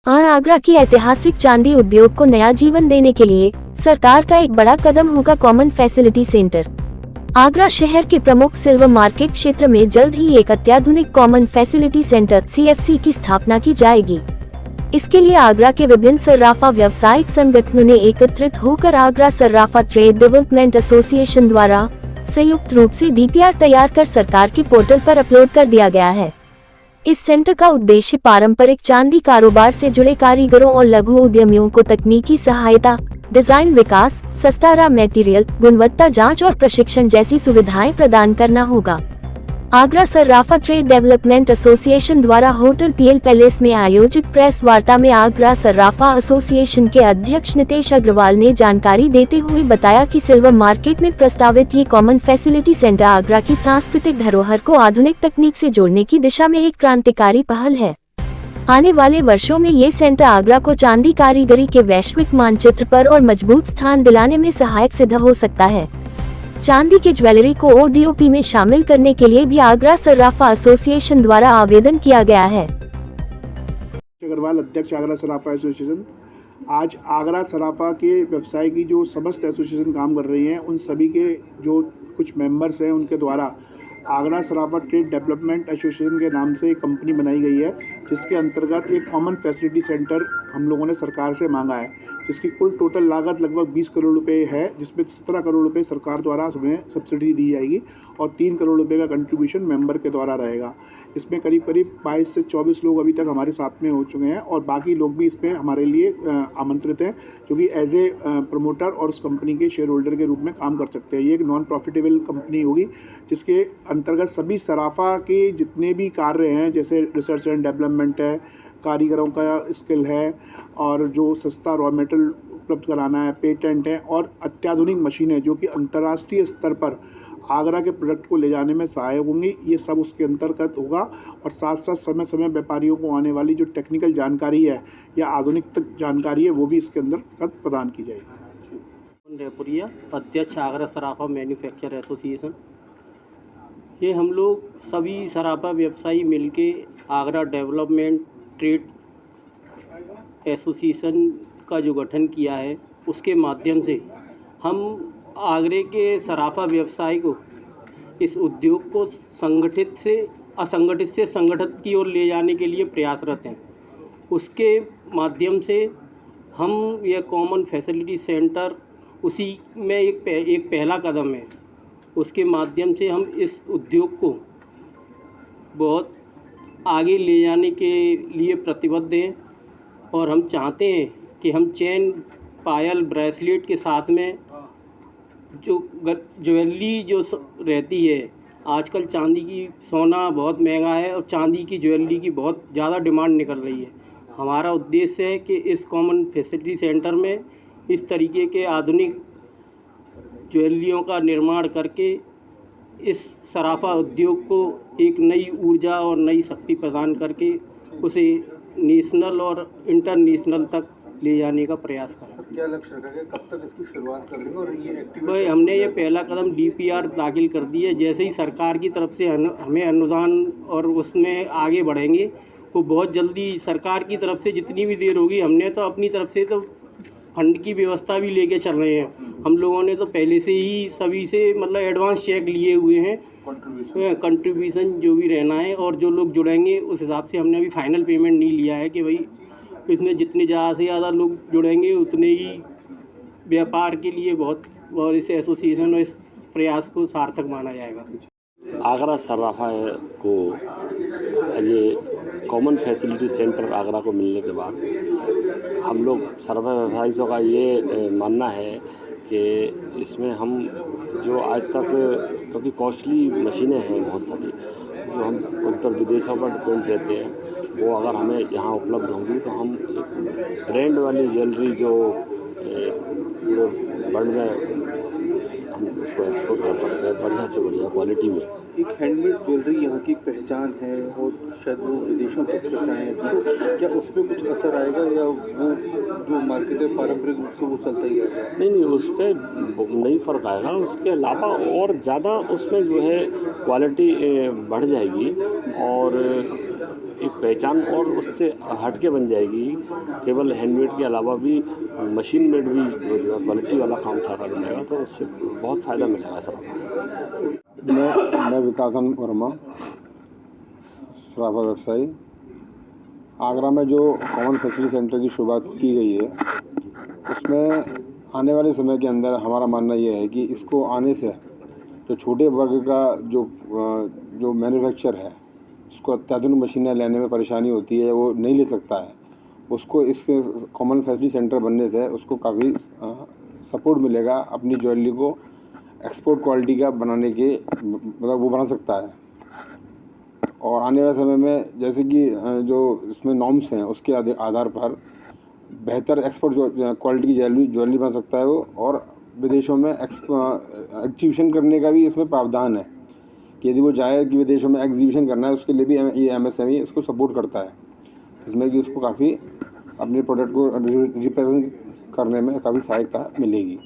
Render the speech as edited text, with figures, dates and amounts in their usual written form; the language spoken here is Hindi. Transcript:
और आगरा की ऐतिहासिक चांदी उद्योग को नया जीवन देने के लिए सरकार का एक बड़ा कदम होगा कॉमन फैसिलिटी सेंटर। आगरा शहर के प्रमुख सिल्वर मार्केट क्षेत्र में जल्द ही एक अत्याधुनिक कॉमन फैसिलिटी सेंटर (CFC) की स्थापना की जाएगी। इसके लिए आगरा के विभिन्न सर्राफा व्यावसायिक संगठनों ने एकत्रित होकर आगरा सर्राफा ट्रेड डेवलपमेंट एसोसिएशन द्वारा संयुक्त रूप से DPR तैयार कर सरकार के पोर्टल पर अपलोड कर दिया गया है। इस सेंटर का उद्देश्य पारंपरिक चांदी कारोबार से जुड़े कारीगरों और लघु उद्यमियों को तकनीकी सहायता, डिजाइन विकास, सस्ता रॉ मटेरियल, गुणवत्ता जांच और प्रशिक्षण जैसी सुविधाएं प्रदान करना होगा। आगरा सर्राफा ट्रेड डेवलपमेंट एसोसिएशन द्वारा होटल PL पैलेस में आयोजित प्रेस वार्ता में आगरा सर्राफा एसोसिएशन के अध्यक्ष नितेश अग्रवाल ने जानकारी देते हुए बताया कि सिल्वर मार्केट में प्रस्तावित ये कॉमन फैसिलिटी सेंटर आगरा की सांस्कृतिक धरोहर को आधुनिक तकनीक से जोड़ने की दिशा में एक क्रांतिकारी पहल है। आने वाले वर्षों में ये सेंटर आगरा को चांदी कारीगरी के वैश्विक मानचित्र पर और मजबूत स्थान दिलाने में सहायक सिद्ध हो सकता है। चांदी की ज्वेलरी को ODOP में शामिल करने के लिए भी आगरा सर्राफा एसोसिएशन द्वारा आवेदन किया गया है। अग्रवाल, अध्यक्ष आगरा सर्राफा एसोसिएशन। आज आगरा सर्राफा के व्यवसाय की जो समस्त एसोसिएशन काम कर रही हैं, उन सभी के जो कुछ मेंबर्स हैं, उनके द्वारा आगरा सर्राफा ट्रेड डेवलपमेंट एसोसिएशन के नाम से एक कंपनी बनाई गई है, जिसके अंतर्गत एक कॉमन फैसिलिटी सेंटर हम लोगों ने सरकार से मांगा है, जिसकी कुल टोटल लागत लगभग 20 करोड़ रुपए है, जिसमें 17 करोड़ रुपए सरकार द्वारा हमें सब्सिडी दी जाएगी और 3 करोड़ रुपए का कंट्रीब्यूशन मेंबर के द्वारा रहेगा। इसमें करीब 22 से 24 लोग अभी तक हमारे साथ में हो चुके हैं और बाकी लोग भी इसमें हमारे लिए आमंत्रित हैं, जो कि एज ए प्रमोटर और उस कंपनी के शेयर होल्डर के रूप में काम कर सकते हैं। ये एक नॉन प्रॉफिटेबल कंपनी होगी, जिसके अंतर्गत सभी सराफा के जितने भी कार्य हैं, जैसे रिसर्च एंड डेवलपमेंट है, कारीगरों का स्किल है और जो सस्ता रॉ मटेरियल उपलब्ध कराना है, पेटेंट है और अत्याधुनिक मशीनें जो कि अंतर्राष्ट्रीय स्तर पर आगरा के प्रोडक्ट को ले जाने में सहायक होंगी, ये सब उसके अंतर्गत होगा। और साथ साथ समय समय व्यापारियों को आने वाली जो टेक्निकल जानकारी है या आधुनिक जानकारी है, वो भी इसके अंतर्गत प्रदान की जाएगी। रेपुरिया, अध्यक्ष आगरा सराफा मैन्युफैक्चर एसोसिएशन। ये हम लोग सभी सराफा व्यवसायी मिलके आगरा डेवलपमेंट ट्रेड एसोसिएशन का जो गठन किया है, उसके माध्यम से हम आगरे के सराफा व्यवसाय को, इस उद्योग को असंगठित से संगठित की ओर ले जाने के लिए प्रयासरत हैं। उसके माध्यम से हम यह कॉमन फैसिलिटी सेंटर उसी में एक पहला कदम है। उसके माध्यम से हम इस उद्योग को बहुत आगे ले जाने के लिए प्रतिबद्ध हैं और हम चाहते हैं कि हम चेन, पायल, ब्रेसलेट के साथ में जो ज्वेलरी जो रहती है, आजकल चांदी की सोना बहुत महंगा है और चांदी की ज्वेलरी की बहुत ज़्यादा डिमांड निकल रही है। हमारा उद्देश्य है कि इस कॉमन फैसिलिटी सेंटर में इस तरीके के आधुनिक ज्वेलरियों का निर्माण करके इस सराफा उद्योग को एक नई ऊर्जा और नई शक्ति प्रदान करके उसे नेशनल और इंटरनेशनल तक ले जाने का प्रयास करें। क्या लक्ष्य रखा, कब तक इसकी शुरुआत करेंगे और ये एक्टिविटी? हमने ये पहला कदम DPR दाखिल कर दी है। जैसे ही सरकार की तरफ से हमें अनुदान और उसमें आगे बढ़ेंगे, वो बहुत जल्दी सरकार की तरफ से जितनी भी देर होगी, हमने तो अपनी तरफ से तो फंड की व्यवस्था भी लेके चल रहे हैं। हम लोगों ने तो पहले से ही सभी से मतलब एडवांस चेक लिए हुए हैं, कंट्रीब्यूशन जो भी रहना है, और जो लोग जुड़ेंगे उस हिसाब से हमने अभी फाइनल पेमेंट नहीं लिया है कि भाई इसमें जितने ज़्यादा से ज़्यादा लोग जुड़ेंगे उतने ही व्यापार के लिए बहुत, और इस एसोसिएशन और इस प्रयास को सार्थक माना जाएगा। आगरा सर्राफा को ये कॉमन फैसिलिटी सेंटर आगरा को मिलने के बाद हम लोग सर्राफा व्यवसायियों का ये मानना है कि इसमें हम जो आज तक, क्योंकि कॉस्टली मशीनें हैं बहुत सारी जो हम उत्तर विदेशों पर डिपेंड रहते हैं, वो अगर हमें यहाँ उपलब्ध होंगी तो हम एक ब्रांड वाली ज्वेलरी जो वर्ल्ड में हम उसको एक्सपोर्ट कर सकते हैं बढ़िया से बढ़िया क्वालिटी में। एक हैंडमेड ज्वेलरी यहाँ की पहचान है और शायद वो विदेशों तक पहुँचाएँ, तो क्या उस पर कुछ असर आएगा या वो जो मार्केट है पारंपरिक रूप से वो चलता ही रहेगा? नहीं, उस पर नहीं फ़र्क आएगा। उसके अलावा और ज़्यादा उसमें जो है क्वालिटी बढ़ जाएगी और एक पहचान और उससे हटके बन जाएगी। केवल हैंडमेड के अलावा भी मशीन मेड भी जो है क्वालिटी वाला काम सारा बनेगा, तो उससे बहुत फ़ायदा मिलेगा सर। मैं विकासन वर्मा, सराफा व्यवसायी। आगरा में जो कॉमन फैसिलिटी सेंटर की शुरुआत की गई है, उसमें आने वाले समय के अंदर हमारा मानना ये है कि इसको आने से जो छोटे वर्ग का जो मैन्युफैक्चर है, उसको अत्याधुनिक मशीनें लेने में परेशानी होती है, वो नहीं ले सकता है, उसको इसके कॉमन फैसिलिटी सेंटर बनने से उसको काफ़ी सपोर्ट मिलेगा अपनी ज्वेलरी को एक्सपोर्ट क्वालिटी का बनाने के, मतलब वो बना सकता है। और आने वाले समय में जैसे कि जो इसमें नॉर्म्स हैं उसके आधार पर बेहतर एक्सपोर्ट क्वालिटी की ज्वेलरी बना सकता है वो, और विदेशों में एग्जीबिशन करने का भी इसमें प्रावधान है कि यदि वो चाहे कि विदेशों में एग्जीबिशन करना है, उसके लिए भी ये MSME उसको सपोर्ट करता है, इसमें कि उसको काफ़ी अपने प्रोडक्ट को रिप्रेजेंट करने में काफ़ी सहायता मिलेगी।